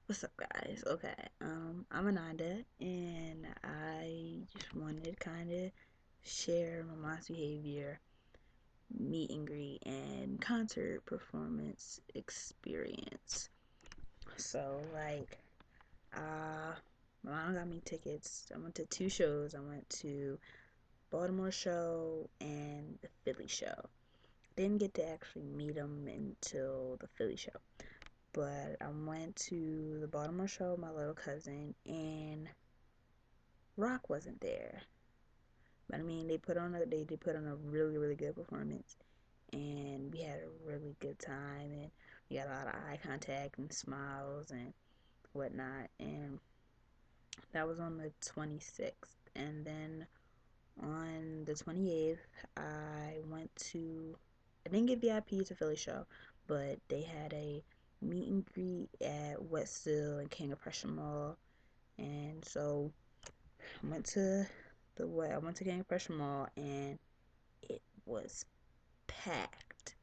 What's up, guys? Okay, I'm Ananda, and I just wanted to kind of share my mom's behavior, meet and greet, and concert performance experience. So, uh, my mom got me tickets. I went to two shows. I went to Baltimore show and the Philly show. Didn't get to actually meet them until the Philly show, but I went to the Baltimore show with my little cousin, and Rock wasn't there. But I mean, they put on a really good performance, and we had a really good time, and we got a lot of eye contact and smiles and whatnot. And that was on the 26th, and then on the 28th, I didn't get VIP to Philly show, but they had a meet and greet at Westville and King of Prussia Mall, and so I went to I went to King of Prussia Mall, and it was packed.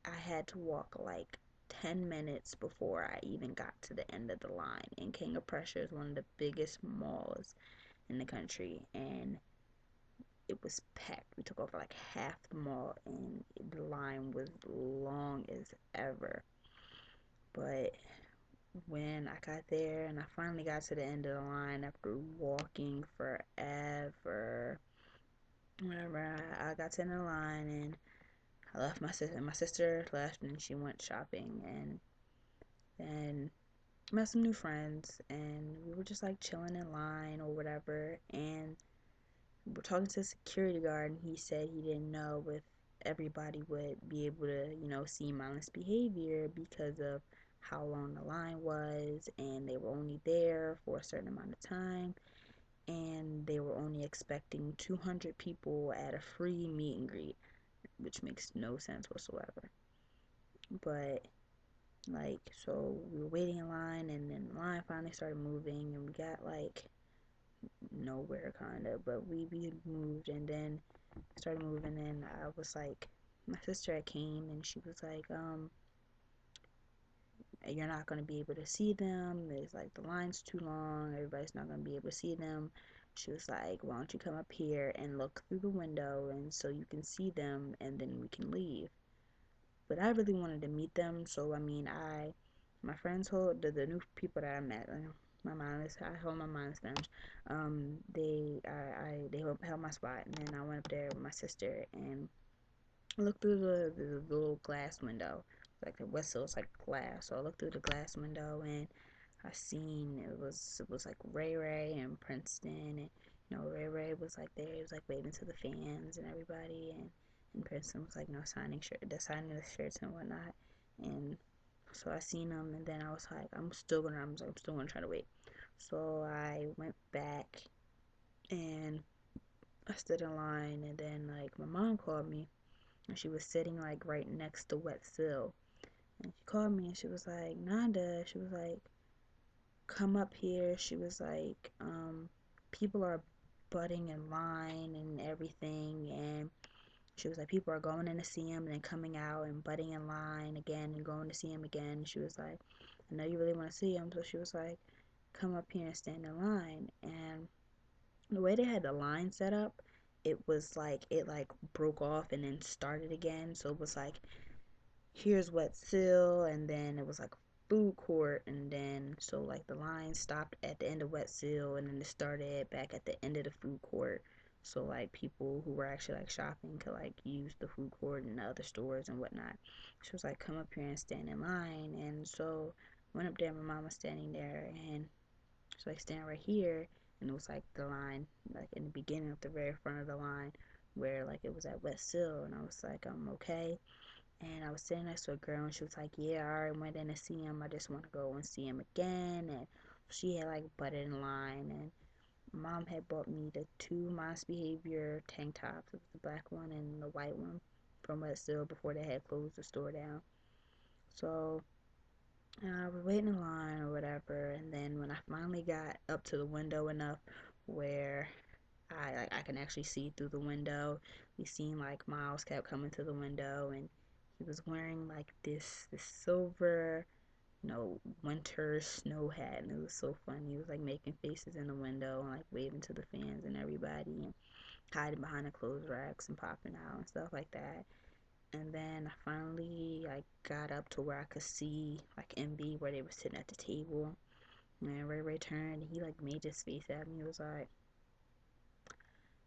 I had to walk like 10 minutes before I even got to the end of the line. And King of Prussia is one of the biggest malls in the country, and it was packed. We took over like half the mall, and the line was long as ever. But when I got there and I finally got to the end of the line after walking forever, whenever I got to the end of the line, and I left my sister. My sister left and she went shopping, and met some new friends, and we were just like chilling in line or whatever. And we're talking to the security guard, and he said he didn't know if everybody would be able to, see mindless behavior because of how long the line was, and they were only there for a certain amount of time, and they were only expecting 200 people at a free meet and greet, which makes no sense whatsoever. But so we were waiting in line, and then the line finally started moving, and we got like nowhere kind of, but we moved, and then started moving, and I was like, my sister had came, and she was like, you're not going to be able to see them. There's like the line's too long. Everybody's not going to be able to see them. She was like, why don't you come up here and look through the window, and so you can see them, and then we can leave. But I really wanted to meet them, so I mean, my friends hold the new people that I met. My mom is I hold my mom's friends. They held my spot, and then I went up there with my sister and looked through the little glass window. Like the whistle is like glass, so I looked through the glass window, and I seen it was like Ray Ray and Princeton, and Ray Ray was like there, he was like waving to the fans and everybody, and Princeton was like signing the shirts and whatnot, and so I seen him, and then I was like, I'm still gonna try to wait. So I went back and I stood in line, and then like my mom called me, and she was sitting like right next to Wet Seal, and she called me, and she was like, Nanda, she was like, come up here. She was like, people are butting in line and everything, and she was like, people are going in to see him and then coming out and butting in line again and going to see him again. She was like, I know you really want to see him, so she was like, come up here and stand in line. And the way they had the line set up, it broke off and then started again. So it was like, here's Wet Seal, and then it was like food court, and then so like the line stopped at the end of Wet Seal, and then it started back at the end of the food court. So like people who were actually like shopping could like use the food court and the other stores and whatnot. She was like, come up here and stand in line, and so went up there. My mom was standing there, and she's like, stand right here, and it was like the line, like in the beginning of the very front of the line, where like it was at West Hill, and I was like, okay. And I was sitting next to a girl, and she was like, yeah, I already went in to see him. I just want to go and see him again. And she had like butted in line, and mom had bought me the two Modest Behavior tank tops. It was the black one and the white one from West Still before they had closed the store down. So I was waiting in line or whatever, and then when I finally got up to the window enough where I can actually see through the window. We seen like Miles kept coming to the window, and he was wearing like this silver winter snow hat, and it was so funny. He was like making faces in the window and like waving to the fans and everybody, and hiding behind the clothes racks and popping out and stuff like that. And then I finally like got up to where I could see like MB where they were sitting at the table. And Ray Ray turned and he like made his face at me. He was like,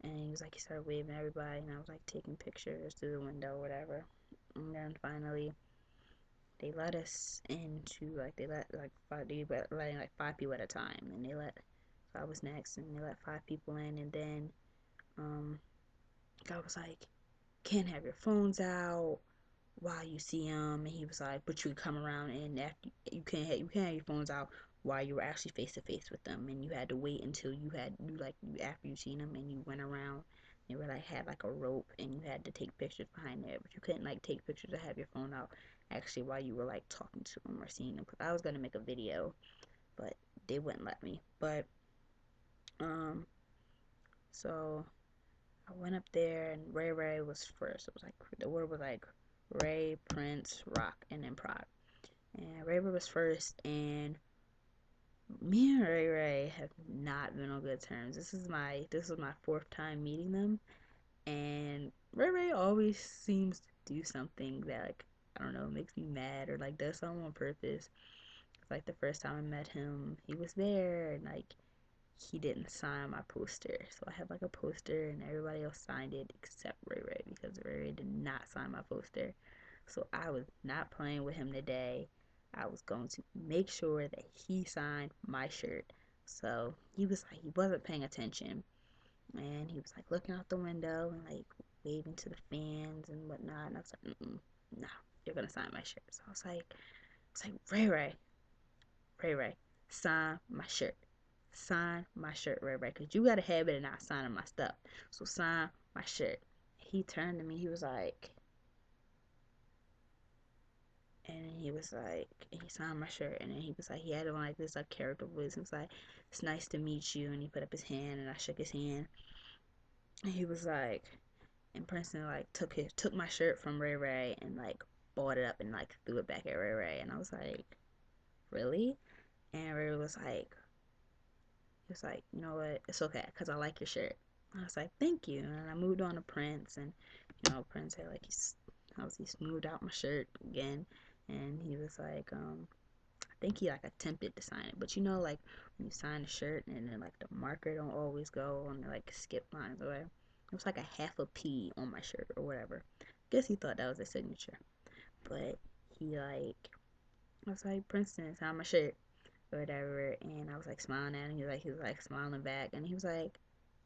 and he was like, he started waving at everybody, and I was like taking pictures through the window, or whatever. And then finally, they let us into like they let like letting like 5 people at a time, and they let so I was next, and they let 5 people in, and then um, God was like, can't have your phones out while you see him, and he was like, but you can come around, and after you can't have your phones out while you were actually face to face with them, and you had to wait until after you seen them, and you went around. They were like had like a rope, and you had to take pictures behind there, but you couldn't like take pictures or have your phone out actually while you were like talking to them or seeing them. Cause I was gonna make a video, but they wouldn't let me. But um, so I went up there, and Ray Ray was first. It was like the word was like Ray, Prince, Rock, and then Prod. And Ray Ray was first, and me and Ray Ray have not been on good terms. This is my fourth time meeting them, and Ray Ray always seems to do something that like I don't know makes me mad or like does something on purpose. Like the first time I met him, he was there, and like he didn't sign my poster. So I had like a poster, and everybody else signed it except Ray Ray, because Ray Ray did not sign my poster. So I was not playing with him today. I was going to make sure that he signed my shirt. So he wasn't paying attention, and he was like looking out the window and like waving to the fans and whatnot. And I was like, no, you're gonna sign my shirt. So I was like, Ray Ray, Ray Ray, sign my shirt. Sign my shirt, Ray Ray, because you got a habit of not signing my stuff. So sign my shirt. He turned to me, he was like, and he was like, and he signed my shirt, and then he was like, he had on like this like character voice. He was like, it's nice to meet you, and he put up his hand, and I shook his hand, and he was like, and Princeton like took my shirt from Ray Ray and like bought it up and like threw it back at Ray Ray, and I was like, really? And Ray Ray was like, you know what, it's okay, cause I like your shirt. I was like, thank you, and I moved on to Prince, and Prince had like he smoothed out my shirt again, and he was like, I think he like attempted to sign it, but like when you sign a shirt and then like the marker don't always go on the like skip lines or whatever. It was like a half a P on my shirt or whatever. Guess he thought that was a signature, but he like I was like, Princeton, sign my shirt or whatever, and I was like smiling at him. He was like smiling back, and he was like,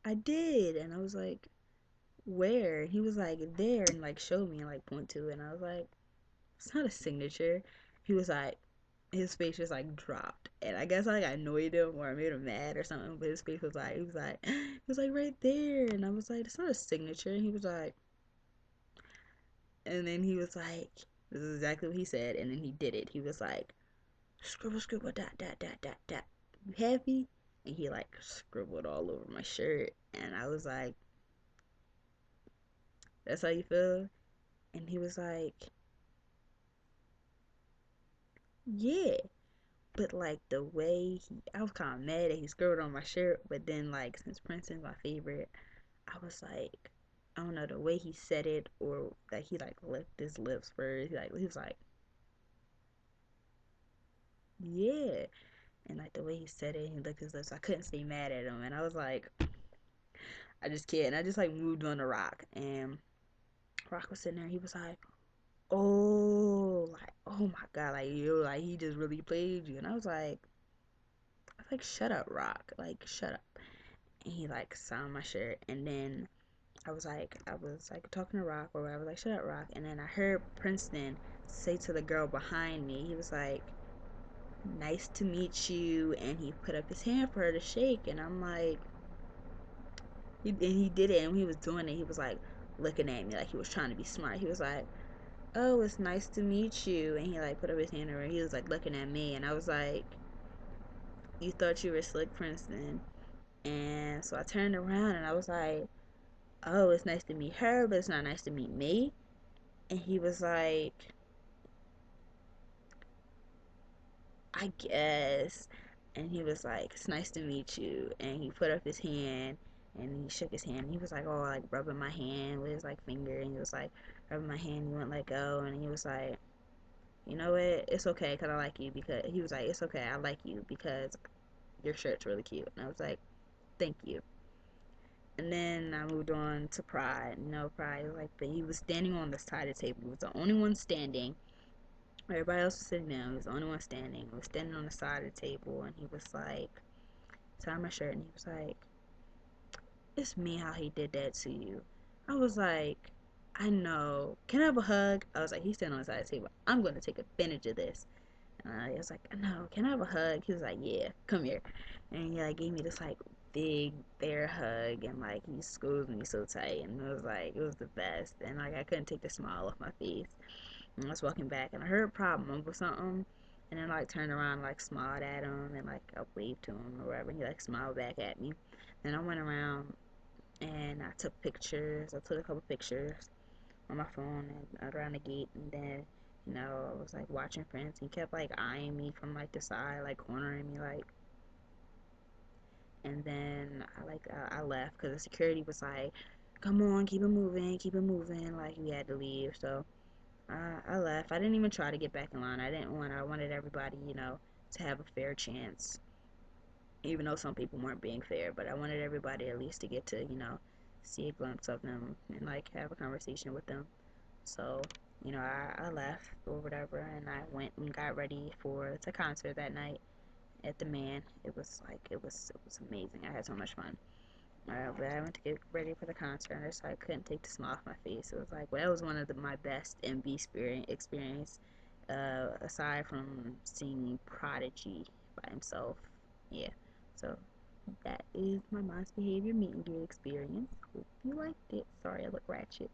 I did, and I was like, where? He was like, there, and like showed me and like point to it, and I was like, it's not a signature. He was like, his face just like dropped, and I guess I like annoyed him or I made him mad or something. But his face was like, he was like right there, and I was like, it's not a signature. And he was like, and then he was like, this is exactly what he said, and then he did it. He was like, scribble, scribble, dot, dot, dot, dot, dot. You happy? And he like scribbled all over my shirt, and I was like, that's how you feel? And he was like, yeah. But like the way I was kind of mad that he scribbled on my shirt. But then like since Princeton's my favorite, I was like, I don't know, the way he said it, or like he like licked his lips first. He was like, yeah, and like the way he said it, he licked his lips. I couldn't stay mad at him, and I was like, I just can't. And I just like moved on to Rock, and Rock was sitting there. He was like, oh my god, like yo, like he just really played you. And I was like, shut up, Rock, like shut up. And he like signed my shirt, and then I was like talking to Rock or whatever, I was like, shut up, Rock. And then I heard Princeton say to the girl behind me, he was like, nice to meet you, and he put up his hand for her to shake, and I'm like, and he did it, and when he was doing it, he was like looking at me like he was trying to be smart. He was like, oh, it's nice to meet you, and he like put up his hand over, he was like looking at me, and I was like, you thought you were slick, Princeton? And so I turned around and I was like, oh, it's nice to meet her, but it's not nice to meet me. And he was like, I guess. And he was like, it's nice to meet you. And he put up his hand and he shook his hand. He was like, oh, like rubbing my hand with his like finger. And he was like, rubbing my hand. He wouldn't let go. And he was like, you know what? It's okay because I like you. Because he was like, it's okay. I like you because your shirt's really cute. And I was like, thank you. And then I moved on to Pride. You know, Pride was like, but he was standing on the side of the table. He was the only one standing. Everybody else was sitting down. He was the only one standing. He was standing on the side of the table, and he was like, tie my shirt, and he was like, it's me how he did that to you. I was like, I know. Can I have a hug? I was like, he's standing on the side of the table. I'm going to take advantage of this. And I was like, no, can I have a hug? He was like, yeah, come here. And he like gave me this like big bear hug, and like he squeezed me so tight, and it was like, it was the best. And like I couldn't take the smile off my face. And I was walking back, and I heard a problem with something, and then like turned around, and, like smiled at him, and like I waved to him or whatever. And he like smiled back at me. Then I went around and I took pictures. I took a couple pictures on my phone and around the gate, and then I was like watching friends. He kept like eyeing me from like the side, like cornering me, like. And then I left because the security was like, "Come on, keep it moving." Like we had to leave, so I left. I didn't even try to get back in line. I wanted everybody, to have a fair chance, even though some people weren't being fair. But I wanted everybody at least to get to, see a glimpse of them and like have a conversation with them. So, I left or whatever, and I went and got ready for the concert that night at the Man. It was amazing. I had so much fun. But I went to get ready for the concert, and I couldn't take the smile off my face. It was like, well, that was one of my best MV experience, aside from seeing Prodigy by himself. Yeah, so that is my Mom's Behavior meet and greet experience. Hope you liked it. Sorry, I look ratchet.